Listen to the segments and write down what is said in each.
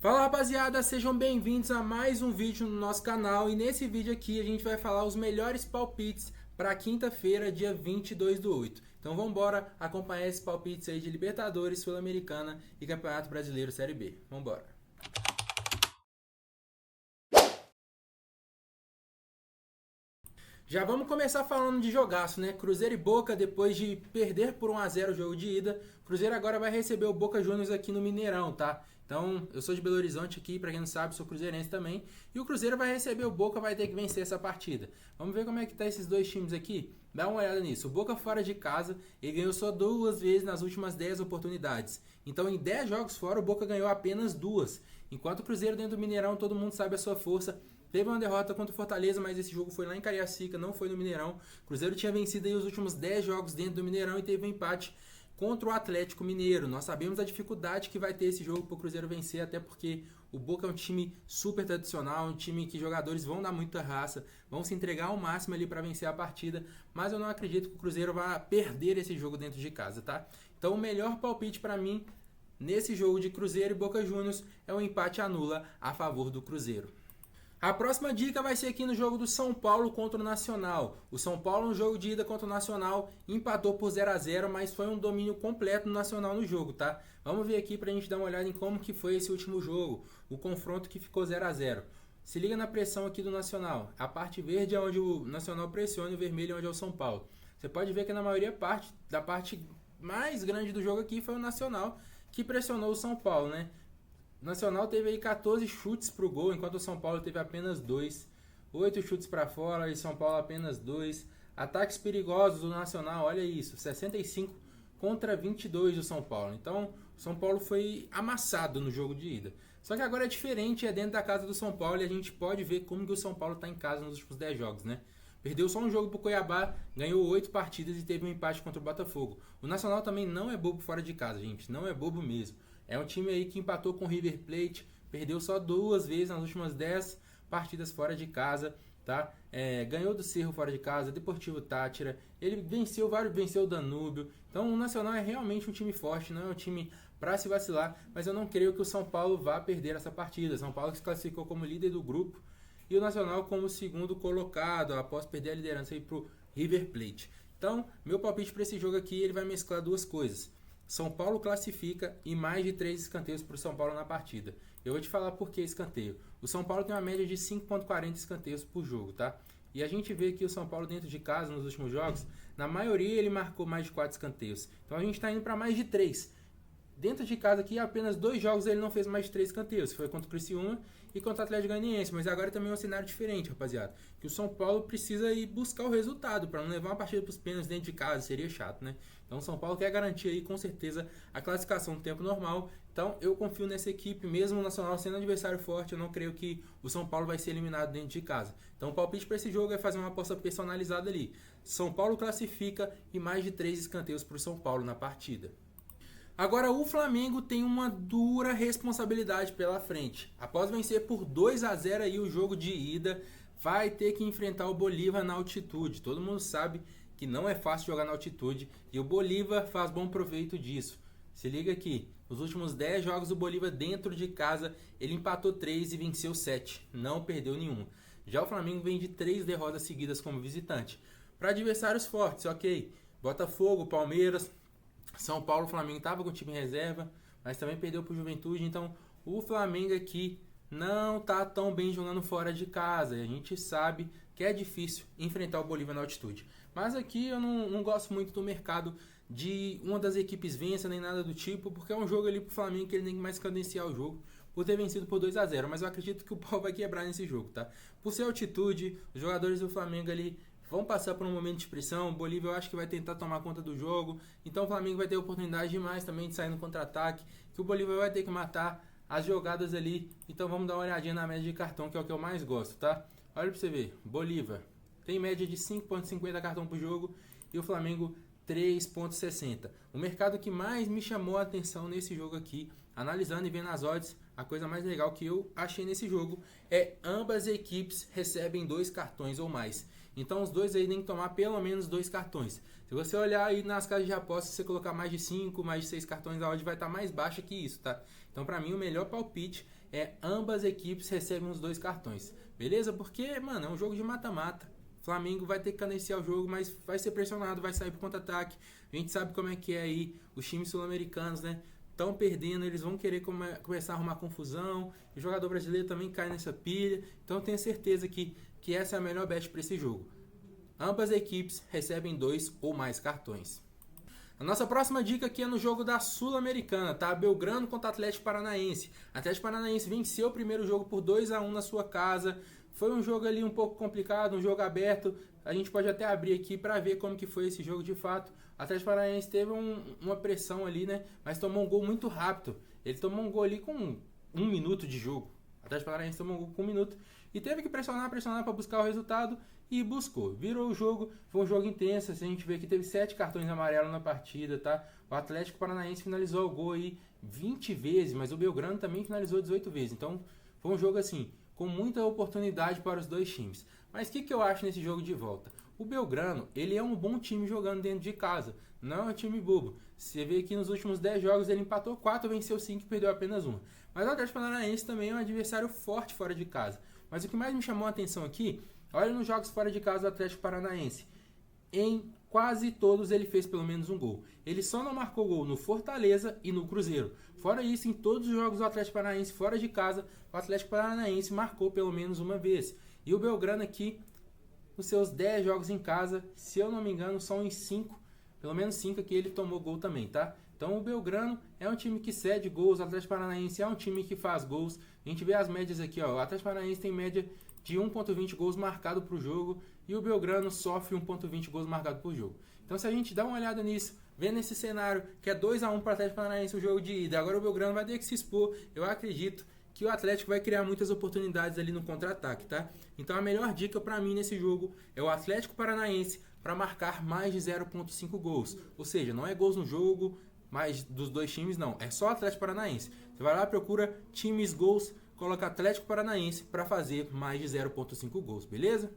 Fala rapaziada, sejam bem-vindos a mais um vídeo no nosso canal e nesse vídeo aqui a gente vai falar os melhores palpites para quinta-feira, dia 22/8. Então vamos embora acompanhar esses palpites aí de Libertadores, Sul-Americana e Campeonato Brasileiro Série B. Vamos embora. Já vamos começar falando de jogaço, né? Cruzeiro e Boca, depois de perder por 1-0 o jogo de ida, Cruzeiro agora vai receber o Boca Juniors aqui no Mineirão, tá? Então, eu sou de Belo Horizonte aqui, pra quem não sabe, sou cruzeirense também. E o Cruzeiro vai receber o Boca, vai ter que vencer essa partida. Vamos ver como é que tá esses dois times aqui? Dá uma olhada nisso. O Boca fora de casa, ele ganhou só 2 vezes nas últimas 10 oportunidades. Então, em 10 jogos fora, o Boca ganhou apenas 2. Enquanto o Cruzeiro dentro do Mineirão, todo mundo sabe a sua força. Teve uma derrota contra o Fortaleza, mas esse jogo foi lá em Cariacica, não foi no Mineirão. O Cruzeiro tinha vencido aí os últimos 10 jogos dentro do Mineirão e teve um empate contra o Atlético Mineiro. Nós sabemos a dificuldade que vai ter esse jogo para o Cruzeiro vencer, até porque o Boca é um time super tradicional, um time que jogadores vão dar muita raça, vão se entregar ao máximo ali para vencer a partida, mas eu não acredito que o Cruzeiro vá perder esse jogo dentro de casa, tá? Então o melhor palpite para mim nesse jogo de Cruzeiro e Boca Juniors é um empate anula a favor do Cruzeiro. A próxima dica vai ser aqui no jogo do São Paulo contra o Nacional. O São Paulo, no jogo de ida contra o Nacional, empatou por 0-0, mas foi um domínio completo do Nacional no jogo, tá? Vamos ver aqui pra gente dar uma olhada em como que foi esse último jogo, o confronto que ficou 0-0. Se liga na pressão aqui do Nacional. A parte verde é onde o Nacional pressiona e o vermelho é onde é o São Paulo. Você pode ver que na maioria da parte mais grande do jogo aqui foi o Nacional que pressionou o São Paulo, né? O Nacional teve aí 14 chutes para o gol, enquanto o São Paulo teve apenas 2. 8 chutes para fora e São Paulo apenas 2. Ataques perigosos do Nacional, olha isso, 65 contra 22 do São Paulo. Então, o São Paulo foi amassado no jogo de ida. Só que agora é diferente, é dentro da casa do São Paulo e a gente pode ver como que o São Paulo está em casa nos últimos 10 jogos, né? Perdeu só um jogo para o Cuiabá, ganhou 8 partidas e teve um empate contra o Botafogo. O Nacional também não é bobo fora de casa, gente, não é bobo mesmo. É um time aí que empatou com o River Plate, perdeu só 2 vezes nas últimas 10 partidas fora de casa, tá? Ganhou do Cerro fora de casa, Deportivo Táchira, ele venceu o Danúbio. Então o Nacional é realmente um time forte, não é um time para se vacilar, mas eu não creio que o São Paulo vá perder essa partida. São Paulo que se classificou como líder do grupo e o Nacional como segundo colocado, após perder a liderança aí pro River Plate. Então, meu palpite para esse jogo aqui, ele vai mesclar duas coisas. São Paulo classifica e mais de 3 escanteios para o São Paulo na partida. Eu vou te falar por que escanteio. O São Paulo tem uma média de 5,40 escanteios por jogo, tá? E a gente vê que o São Paulo dentro de casa, nos últimos jogos, na maioria ele marcou mais de 4 escanteios. Então a gente está indo para mais de 3. Dentro de casa aqui, apenas 2 jogos ele não fez mais de 3 escanteios. Foi contra o Criciúma e contra o Atlético Goianiense. Mas agora também é um cenário diferente, rapaziada. Que o São Paulo precisa ir buscar o resultado para não levar uma partida para os pênaltis dentro de casa. Seria chato, né? Então o São Paulo quer garantir aí com certeza a classificação no tempo normal. Então eu confio nessa equipe, mesmo o Nacional sendo um adversário forte, eu não creio que o São Paulo vai ser eliminado dentro de casa. Então o palpite para esse jogo é fazer uma aposta personalizada ali. São Paulo classifica e mais de 3 escanteios para o São Paulo na partida. Agora o Flamengo tem uma dura responsabilidade pela frente. Após vencer por 2-0 aí o jogo de ida, vai ter que enfrentar o Bolívar na altitude. Todo mundo sabe que não é fácil jogar na altitude e o Bolívar faz bom proveito disso. Se liga aqui, nos últimos 10 jogos do Bolívar dentro de casa, ele empatou 3 e venceu 7, não perdeu nenhuma. Já o Flamengo vem de 3 derrotas seguidas como visitante. Para adversários fortes, ok, Botafogo, Palmeiras, São Paulo, o Flamengo estava com o time em reserva, mas também perdeu para o Juventude, então o Flamengo aqui não está tão bem jogando fora de casa, e a gente sabe que é difícil enfrentar o Bolívar na altitude. Mas aqui eu não gosto muito do mercado de uma das equipes vença, nem nada do tipo, porque é um jogo ali pro Flamengo que ele tem que mais cadenciar o jogo, por ter vencido por 2-0, mas eu acredito que o pau vai quebrar nesse jogo, tá? Por ser altitude, os jogadores do Flamengo ali vão passar por um momento de pressão, o Bolívar eu acho que vai tentar tomar conta do jogo, então o Flamengo vai ter oportunidade demais também de sair no contra-ataque, que o Bolívar vai ter que matar as jogadas ali, então vamos dar uma olhadinha na média de cartão, que é o que eu mais gosto, tá? Olha pra você ver, Bolívar tem média de 5,50 cartão por jogo e o Flamengo 3,60. O mercado que mais me chamou a atenção nesse jogo aqui, analisando e vendo as odds, a coisa mais legal que eu achei nesse jogo é ambas equipes recebem 2 cartões ou mais. Então os dois aí tem que tomar pelo menos 2 cartões. Se você olhar aí nas casas de apostas, se você colocar mais de 5, mais de 6 cartões, a odd vai estar mais baixa que isso, tá? Então, para mim, o melhor palpite é ambas equipes recebem os 2 cartões. Beleza? Porque, mano, é um jogo de mata-mata. Flamengo vai ter que cadenciar o jogo, mas vai ser pressionado, vai sair pro contra-ataque. A gente sabe como é que é aí os times sul-americanos, né? Estão perdendo, eles vão querer começar a arrumar confusão. O jogador brasileiro também cai nessa pilha. Então eu tenho certeza que essa é a melhor bet para esse jogo. Ambas equipes recebem 2 ou mais cartões. A nossa próxima dica aqui é no jogo da Sul-Americana, tá? Belgrano contra Atlético Paranaense. Atlético Paranaense venceu o primeiro jogo por 2-1 na sua casa. Foi um jogo ali um pouco complicado, um jogo aberto. A gente pode até abrir aqui para ver como que foi esse jogo de fato. O Atlético Paranaense teve uma pressão ali, né? Mas tomou um gol muito rápido. Ele tomou um gol ali com 1 minuto de jogo. O Atlético Paranaense tomou um gol com 1 minuto. E teve que pressionar para buscar o resultado. E buscou. Virou o jogo. Foi um jogo intenso. A gente vê que teve 7 cartões amarelos na partida, tá? O Atlético Paranaense finalizou o gol aí 20 vezes. Mas o Belgrano também finalizou 18 vezes. Então foi um jogo assim, com muita oportunidade para os dois times. Mas o que eu acho nesse jogo de volta? O Belgrano, ele é um bom time jogando dentro de casa. Não é um time bobo. Você vê que nos últimos 10 jogos ele empatou 4, venceu 5 e perdeu apenas 1. Mas o Atlético Paranaense também é um adversário forte fora de casa. Mas o que mais me chamou a atenção aqui, olha nos jogos fora de casa do Atlético Paranaense. Em quase todos ele fez pelo menos um gol. Ele só não marcou gol no Fortaleza e no Cruzeiro. Fora isso, em todos os jogos do Atlético Paranaense fora de casa, o Atlético Paranaense marcou pelo menos uma vez. E o Belgrano aqui, nos seus 10 jogos em casa, se eu não me engano, são em 5, pelo menos 5 aqui ele tomou gol também, tá? Então o Belgrano é um time que cede gols, o Atlético Paranaense é um time que faz gols. A gente vê as médias aqui, ó. O Atlético Paranaense tem média de 1.20 gols marcado por jogo e o Belgrano sofre 1.20 gols marcado por jogo. Então se a gente dá uma olhada nisso, vendo esse cenário que é 2-1 para o Atlético Paranaense o jogo de ida, agora o Belgrano vai ter que se expor, eu acredito que o Atlético vai criar muitas oportunidades ali no contra-ataque, tá? Então a melhor dica para mim nesse jogo é o Atlético Paranaense para marcar mais de 0.5 gols. Ou seja, não é gols no jogo, mais dos dois times não, é só Atlético Paranaense. Você vai lá, procura times gols, coloca Atlético Paranaense para fazer mais de 0.5 gols, beleza?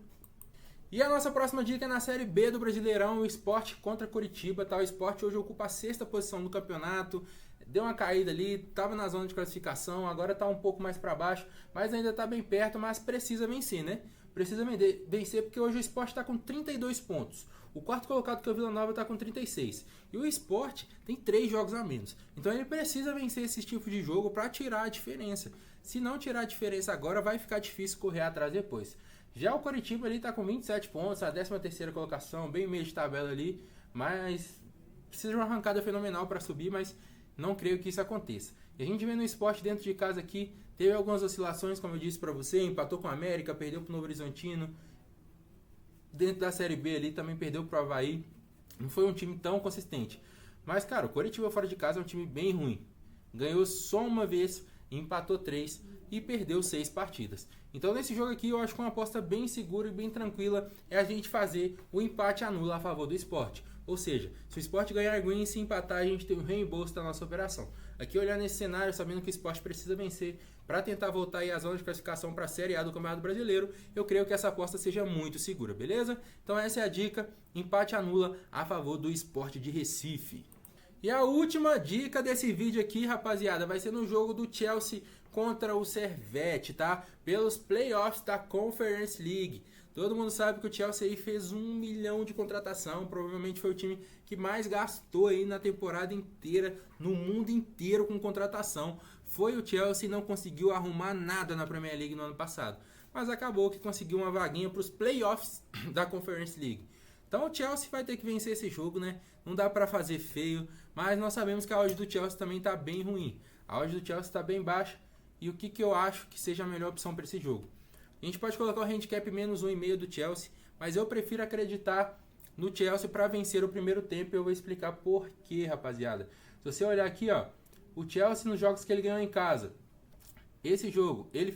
E a nossa próxima dica é na Série B do Brasileirão, o Sport contra Coritiba, tá? O Sport hoje ocupa a 6ª posição do campeonato, deu uma caída ali, estava na zona de classificação, agora está um pouco mais para baixo, mas ainda está bem perto, mas precisa vencer, né? Precisa vencer porque hoje o Sport está com 32 pontos. O quarto colocado, que é o Vila Nova, está com 36. E o Sport tem 3 jogos a menos. Então ele precisa vencer esse tipo de jogo para tirar a diferença. Se não tirar a diferença agora, vai ficar difícil correr atrás depois. Já o Coritiba ali está com 27 pontos, a 13ª colocação, bem meio de tabela ali, mas precisa de uma arrancada fenomenal para subir, mas não creio que isso aconteça. E a gente vê no Sport dentro de casa aqui, teve algumas oscilações, como eu disse para você, empatou com o América, perdeu para o Novo Horizontino. Dentro da Série B ali também perdeu para o Avaí. Não foi um time tão consistente. Mas, cara, o Coritiba fora de casa é um time bem ruim. Ganhou só uma vez, empatou 3 e perdeu 6 partidas. Então nesse jogo aqui eu acho que uma aposta bem segura e bem tranquila é a gente fazer o empate anula a favor do Sport. Ou seja, se o Sport ganhar ganha e se empatar, a gente tem o reembolso da nossa operação. Aqui olhando nesse cenário, sabendo que o Sport precisa vencer para tentar voltar aí à zona de classificação para a Série A do Campeonato Brasileiro, eu creio que essa aposta seja muito segura, beleza? Então essa é a dica, empate anula a favor do Sport de Recife. E a última dica desse vídeo aqui, rapaziada, vai ser no jogo do Chelsea contra o Servette, tá? Pelos playoffs da Conference League. Todo mundo sabe que o Chelsea aí fez 1 milhão de contratação, provavelmente foi o time que mais gastou aí na temporada inteira, no mundo inteiro com contratação. Foi o Chelsea e não conseguiu arrumar nada na Premier League no ano passado, mas acabou que conseguiu uma vaguinha para os playoffs da Conference League. Então o Chelsea vai ter que vencer esse jogo, né? Não dá para fazer feio, mas nós sabemos que a odd do Chelsea também está bem ruim. A odd do Chelsea está bem baixa e o que eu acho que seja a melhor opção para esse jogo? A gente pode colocar o handicap menos 1,5 do Chelsea, mas eu prefiro acreditar no Chelsea para vencer o primeiro tempo e eu vou explicar por quê, rapaziada. Se você olhar aqui, ó, o Chelsea nos jogos que ele ganhou em casa, esse jogo, ele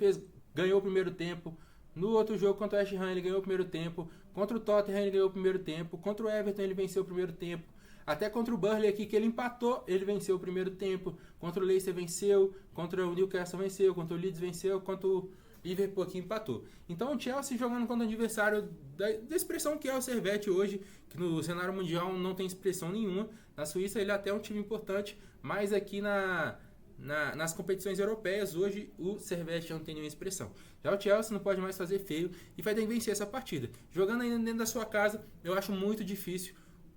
ganhou o primeiro tempo. No outro jogo contra o West Ham ele ganhou o primeiro tempo, contra o Tottenham ele ganhou o primeiro tempo, contra o Everton ele venceu o primeiro tempo, até contra o Burnley aqui que ele empatou, ele venceu o primeiro tempo, contra o Leicester venceu, contra o Newcastle venceu, contra o Leeds venceu, contra o Liverpool aqui empatou. Então o Chelsea jogando contra o adversário da expressão que é o Servette hoje, que no cenário mundial não tem expressão nenhuma. Na Suíça ele até é um time importante, mas aqui nas competições europeias, hoje o Servette não tem nenhuma expressão. Já o Chelsea não pode mais fazer feio e vai ter que vencer essa partida. Jogando ainda dentro da sua casa, eu acho muito difícil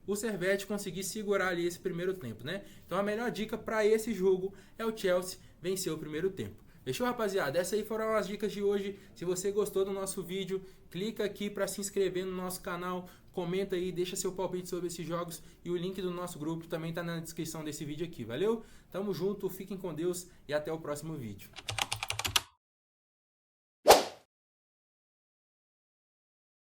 o Servette conseguir segurar ali esse primeiro tempo, né? Então a melhor dica para esse jogo é o Chelsea vencer o primeiro tempo. Fechou, rapaziada? Essas aí foram as dicas de hoje. Se você gostou do nosso vídeo, clica aqui para se inscrever no nosso canal, comenta aí, deixa seu palpite sobre esses jogos e o link do nosso grupo também está na descrição desse vídeo aqui, valeu? Tamo junto, fiquem com Deus e até o próximo vídeo.